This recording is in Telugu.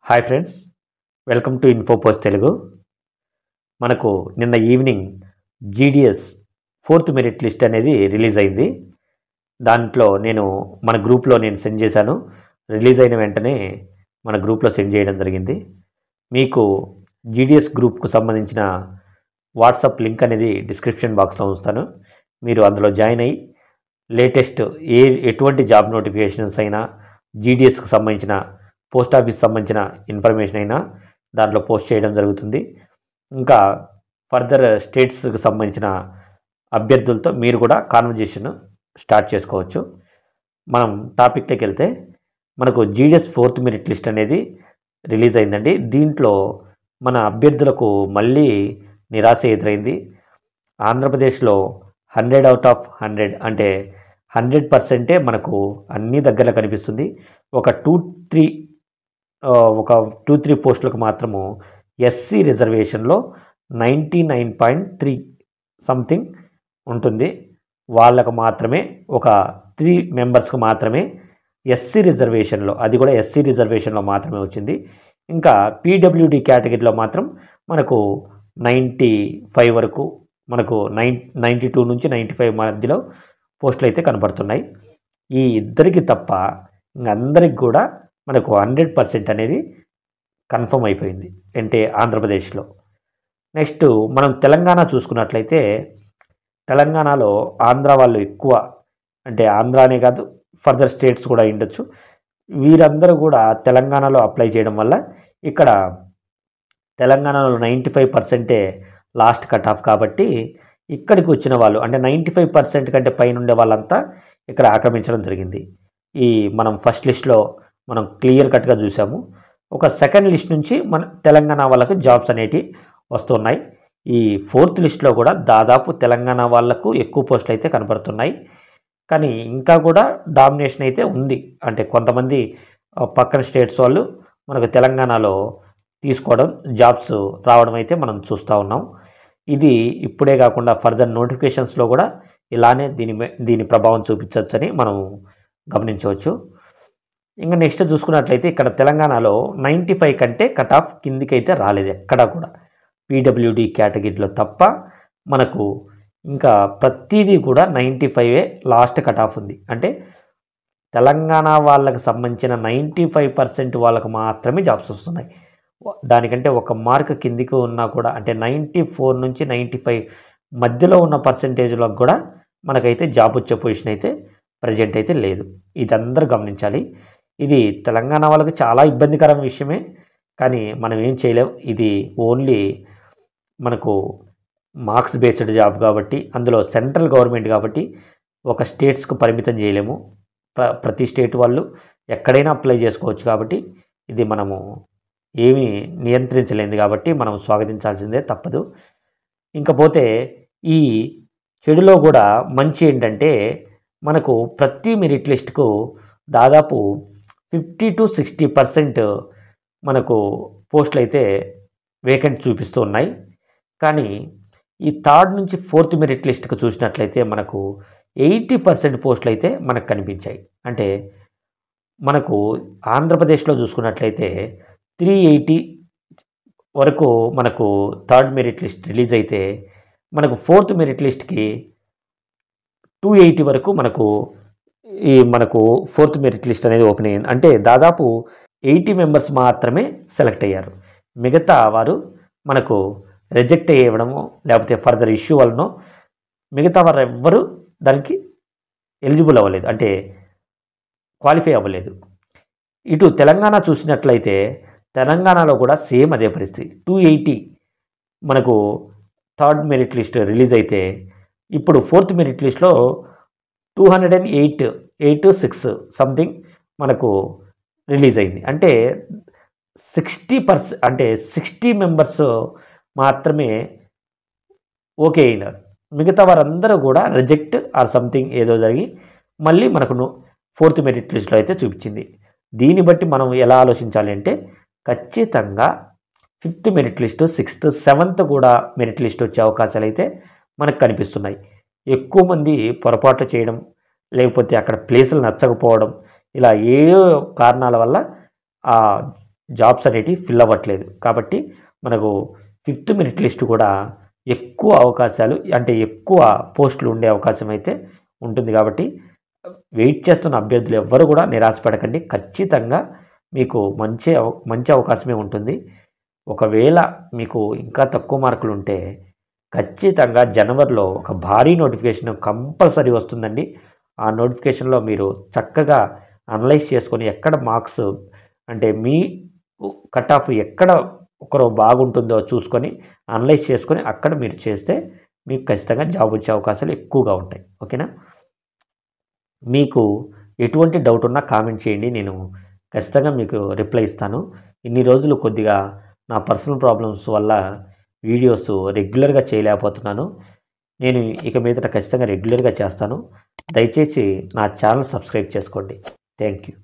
Hi friends, welcome to infopost Telugu. మనకు నిన్న evening GDS 4th merit list అనేది రిలీజ్ అయింది. దాంట్లో మన గ్రూప్లో సెండ్ చేశాను. రిలీజ్ అయిన వెంటనే మన గ్రూప్లో సెండ్ చేయడం జరిగింది. మీకు జీడిఎస్ గ్రూప్కు సంబంధించిన వాట్సాప్ లింక్ అనేది డిస్క్రిప్షన్ బాక్స్లో ఉంచుతాను. మీరు అందులో జాయిన్ అయ్యి లేటెస్ట్ ఎటువంటి జాబ్ నోటిఫికేషన్స్ అయినా, జీడిఎస్కి సంబంధించిన పోస్ట్ ఆఫీస్ సంబంధించిన ఇన్ఫర్మేషన్ అయినా దాంట్లో పోస్ట్ చేయడం జరుగుతుంది. ఇంకా ఫర్దర్ స్టేట్స్కి సంబంధించిన అభ్యర్థులతో మీరు కూడా కాన్వర్జేషన్ స్టార్ట్ చేసుకోవచ్చు. మనం టాపిక్లోకి వెళ్తే మనకు జీడిఎస్ 4th మెరిట్ లిస్ట్ అనేది రిలీజ్ అయిందండి. దీంట్లో మన అభ్యర్థులకు మళ్ళీ నిరాశ ఎదురైంది. ఆంధ్రప్రదేశ్లో 100/100 అంటే 100% మనకు అన్ని దగ్గరలో కనిపిస్తుంది. ఒక 2-3 పోస్టులకు మాత్రము ఎస్సీ రిజర్వేషన్లో 99.3 సంథింగ్ ఉంటుంది. వాళ్ళకు మాత్రమే ఒక 3 మెంబర్స్కి మాత్రమే ఎస్సీ రిజర్వేషన్లో, అది కూడా ఎస్సీ రిజర్వేషన్లో మాత్రమే వచ్చింది. ఇంకా పీడబ్ల్యూడి కేటగిరీలో మాత్రం మనకు 95 వరకు, మనకు 92 నుంచి 95 మధ్యలో పోస్టులు అయితే కనపడుతున్నాయి. ఈ ఇద్దరికి తప్ప అందరికి కూడా మనకు 100% అనేది కన్ఫర్మ్ అయిపోయింది అంటే ఆంధ్రప్రదేశ్లో. నెక్స్ట్ మనం తెలంగాణ చూసుకున్నట్లయితే తెలంగాణలో ఆంధ్ర వాళ్ళు ఎక్కువ, అంటే ఆంధ్రానే కాదు ఫర్దర్ స్టేట్స్ కూడా ఉండొచ్చు, వీరందరూ కూడా తెలంగాణలో అప్లై చేయడం వల్ల ఇక్కడ తెలంగాణలో 95% లాస్ట్ కట్ ఆఫ్ కాబట్టి ఇక్కడికి వచ్చిన వాళ్ళు అంటే 95% కంటే పైన ఉండే వాళ్ళంతా ఇక్కడ ఆక్రమించడం జరిగింది. మనం ఫస్ట్ లిస్ట్లో మనం క్లియర్ కట్గా చూసాము. ఒక సెకండ్ లిస్ట్ నుంచి మన తెలంగాణ వాళ్ళకు జాబ్స్ అనేటివి వస్తున్నాయి. ఈ 4th లిస్ట్లో కూడా దాదాపు తెలంగాణ వాళ్ళకు ఎక్కువ పోస్టులు అయితే కనపడుతున్నాయి. కానీ ఇంకా కూడా డామినేషన్ అయితే ఉంది. అంటే కొంతమంది పక్కన స్టేట్స్ వాళ్ళు మనకు తెలంగాణలో తీసుకోవడం, జాబ్స్ రావడం అయితే మనం చూస్తూ ఉన్నాం. ఇది ఇప్పుడే కాకుండా ఫర్దర్ నోటిఫికేషన్స్లో కూడా ఇలానే దీని ప్రభావం చూపించవచ్చని మనం గమనించవచ్చు. ఇంకా నెక్స్ట్ చూసుకున్నట్లయితే ఇక్కడ తెలంగాణలో 95 కంటే కట్ ఆఫ్ కిందికైతే రాలేదు ఎక్కడా కూడా, పీడబ్ల్యూడి కేటగిరీలో తప్ప. మనకు ఇంకా ప్రతిదీ కూడా 95 లాస్ట్ కట్ ఆఫ్ ఉంది. అంటే తెలంగాణ వాళ్ళకి సంబంధించిన 95% వాళ్ళకు మాత్రమే జాబ్స్ వస్తున్నాయి. దానికంటే ఒక మార్క్ కిందికి ఉన్నా కూడా, అంటే 94 నుంచి 95 మధ్యలో ఉన్న పర్సెంటేజ్లకు కూడా మనకైతే జాబ్ వచ్చే పొజిషన్ అయితే ప్రజెంట్ అయితే లేదు. ఇది అందరూ గమనించాలి. ఇది తెలంగాణ వాళ్ళకి చాలా ఇబ్బందికరమైన విషయమే, కానీ మనం ఏం చేయలేం. ఇది ఓన్లీ మనకు మార్క్స్ బేస్డ్ జాబ్ కాబట్టి, అందులో సెంట్రల్ గవర్నమెంట్ కాబట్టి ఒక స్టేట్స్కు పరిమితం చేయలేము. ప్రతి స్టేట్ వాళ్ళు ఎక్కడైనా అప్లై చేసుకోవచ్చు కాబట్టి ఇది మనము ఏమీ నియంత్రించలేదు కాబట్టి మనం స్వాగతించాల్సిందే, తప్పదు. ఇంకపోతే ఈ చెడులో కూడా మంచి ఏంటంటే మనకు ప్రతి మెరిట్ లిస్ట్కు దాదాపు 50 to 60% మనకు పోస్టులు అయితే వేకెంట్ చూపిస్తూ ఉన్నాయి. కానీ ఈ 3rd నుంచి 4th మెరిట్ లిస్ట్కు చూసినట్లయితే మనకు 80% పోస్టులు అయితే మనకు కనిపించాయి. అంటే మనకు ఆంధ్రప్రదేశ్లో చూసుకున్నట్లయితే 380 వరకు మనకు 3rd మెరిట్ లిస్ట్ రిలీజ్ అయితే, మనకు 4th మెరిట్ లిస్ట్కి 280 వరకు మనకు 4th మెరిట్ లిస్ట్ అనేది ఓపెన్ అయ్యింది. అంటే దాదాపు 80 మెంబర్స్ మాత్రమే సెలెక్ట్ అయ్యారు. మిగతా వారు మనకు రిజెక్ట్ అయ్యడము లేకపోతే ఫర్దర్ ఇష్యూ వలన మిగతా వారు ఎవ్వరూ దానికి ఎలిజిబుల్ అవ్వలేదు, అంటే క్వాలిఫై అవ్వలేదు. ఇటు తెలంగాణ చూసినట్లయితే తెలంగాణలో కూడా సేమ్ అదే పరిస్థితి. 280 మనకు 3rd మెరిట్ లిస్ట్ రిలీజ్ అయితే ఇప్పుడు 4th మెరిట్ లిస్ట్లో 208 సంథింగ్ మనకు రిలీజ్ అయింది. అంటే 60%, అంటే 60 మెంబర్స్ మాత్రమే ఓకే అయినారు. మిగతా వారందరూ కూడా రిజెక్ట్ ఆర్ సంథింగ్ ఏదో జరిగి మళ్ళీ మనకు 4th మెరిట్ లిస్ట్లో అయితే చూపించింది. దీన్ని బట్టి మనం ఎలా ఆలోచించాలి అంటే ఖచ్చితంగా 5th merit list, 6th, 7th కూడా మెరిట్ లిస్ట్ వచ్చే అవకాశాలు అయితే మనకు కనిపిస్తున్నాయి. ఎక్కువ మంది పొరపాట్లు చేయడం, లేకపోతే అక్కడ ప్లేసులు నచ్చకపోవడం, ఇలా ఏదో కారణాల వల్ల జాబ్స్ అనేటివి ఫిల్ అవ్వట్లేదు. కాబట్టి మనకు 5th మెరిట్ లిస్ట్ కూడా ఎక్కువ అవకాశాలు అంటే ఎక్కువ పోస్టులు ఉండే అవకాశం అయితే ఉంటుంది. కాబట్టి వెయిట్ చేస్తున్న అభ్యర్థులు ఎవ్వరు కూడా నిరాశపడకండి. ఖచ్చితంగా మీకు మంచి అవకాశమే ఉంటుంది. ఒకవేళ మీకు ఇంకా తక్కువ మార్కులు ఉంటే ఖచ్చితంగా జనవరిలో ఒక భారీ నోటిఫికేషన్ కంపల్సరీ వస్తుందండి. ఆ నోటిఫికేషన్లో మీరు చక్కగా అనలైజ్ చేసుకొని ఎక్కడ మార్క్స్ అంటే మీ కట్ ఆఫ్ ఎక్కడ ఒకరో బాగుంటుందో చూసుకొని అనలైజ్ చేసుకొని అక్కడ మీరు చేస్తే మీకు ఖచ్చితంగా జాబ్ వచ్చే అవకాశాలు ఎక్కువగా ఉంటాయి. ఓకేనా? మీకు ఎటువంటి డౌట్ ఉన్నా కామెంట్ చేయండి, నేను ఖచ్చితంగా మీకు రిప్లై ఇస్తాను. ఇన్ని రోజులు కొద్దిగా నా పర్సనల్ ప్రాబ్లమ్స్ వల్ల వీడియోస్ రెగ్యులర్గా చేయలేకపోతున్నాను. నేను ఇక మీదట ఖచ్చితంగా రెగ్యులర్గా చేస్తాను. దయచేసి నా ఛానల్ సబ్స్క్రైబ్ చేసుకోండి. Thank you.